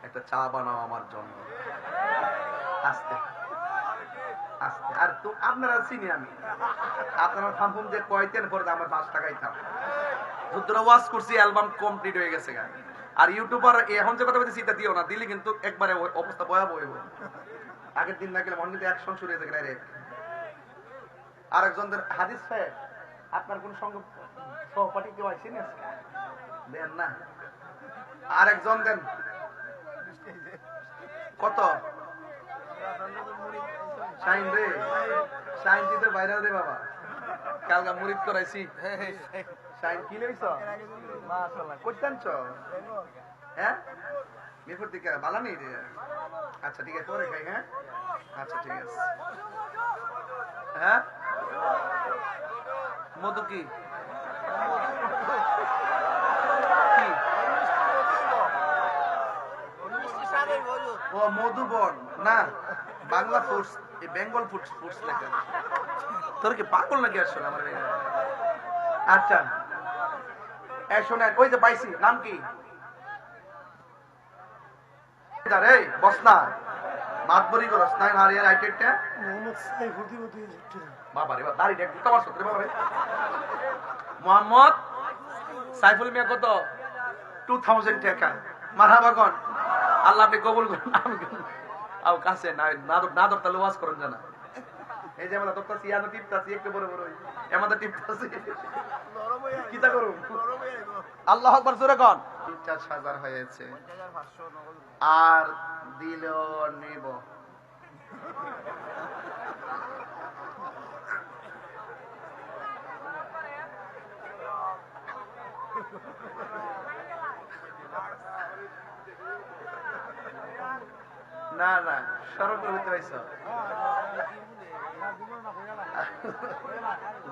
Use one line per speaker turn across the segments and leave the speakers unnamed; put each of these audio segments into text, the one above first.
একটা চা বানাও আমার জন্য। আস্তে আস্তে। আর তো আপনারা চিনি আমি, আপনারা থামপুম যে কয়তেন পরে আমার 5 টাকাই থাম। যুদ্ধরা ওয়াজ করছি, অ্যালবাম কমপ্লিট হয়ে গেছে গা। আর ইউটিউবার এখন যে কথা বলতেছি এটা দিও না, দিলে কিন্তু একবারে অবস্থা ভয়াবহ হইব। আগের দিন না গেলে মনে কিন্তু অ্যাকশন শুরু হয়ে যায় ডাইরেক্ট। আরেকজনদের হাদিস সাহেব, আপনার কোন সঙ্গ সহপাঠী কেউ আছেন দেন না? আরেকজন দেন কত শাইন রে, শাইন দিতে বাইরে রে বাবা, কালকা মুরিদ করাইছি। শাইন কি লইছ? মাশাআল্লাহ। কইতান চ হ্যাঁ মিরপুর থেকে ভালো নেই রে। আচ্ছা ঠিক আছে, পরে খাই। হ্যাঁ আচ্ছা ঠিক আছে। হ্যাঁ মধু কি ও মধুবন না, বাংলা ফুডস, এই বেঙ্গল ফুডস ফুডস লেখা। তোর কি পাগল নাকি আসলে আমার? আচ্ছা এই শোনেন, ওই যে পাইছি, নাম কি? রে বসনা মাতবরি করস নাই হারিয়ার আইটেটটা মোহাম্মদ সাইফুদ্দিন বাবা রে বাবা, দাড়িটা একটু তোমার সত্রে বাবা রে। মোহাম্মদ সাইফুল মিয়া কত? 2000 টাকা। মারহাবাগন, আল্লাহ আপনি কবুল করুন। আও কাছে না না দরতা লওয়াজ করুন জানা। এই যে আমরা দরতা সিয়ানো টিপতাছি একটু বড় বড়, আমাদের টিপতাছি কিটা করুন। আল্লাহু আকবার জোরে কোন। 50,000 হয়েছে আর দিল নিব। না না সরল করতে পাইছ,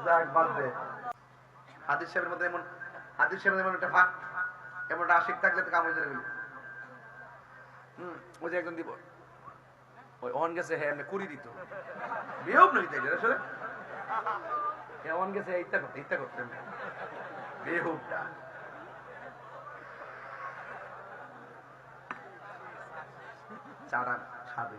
যাক বাদ দে। হাদিস সাহেবের মধ্যে এমন, হাদিস সাহেবের এমন একটা ভাগ, এমন একটা আশিক থাকলে তো কাম হয়ে যাবে। ওই যে একজন দিব ওই অন গেছে, হ্যাঁ এমনি কুড়ি দিত বেহব নই তাই আসলে। অন গেছে ইত্যা করতে বেহবটা। চারা খাবে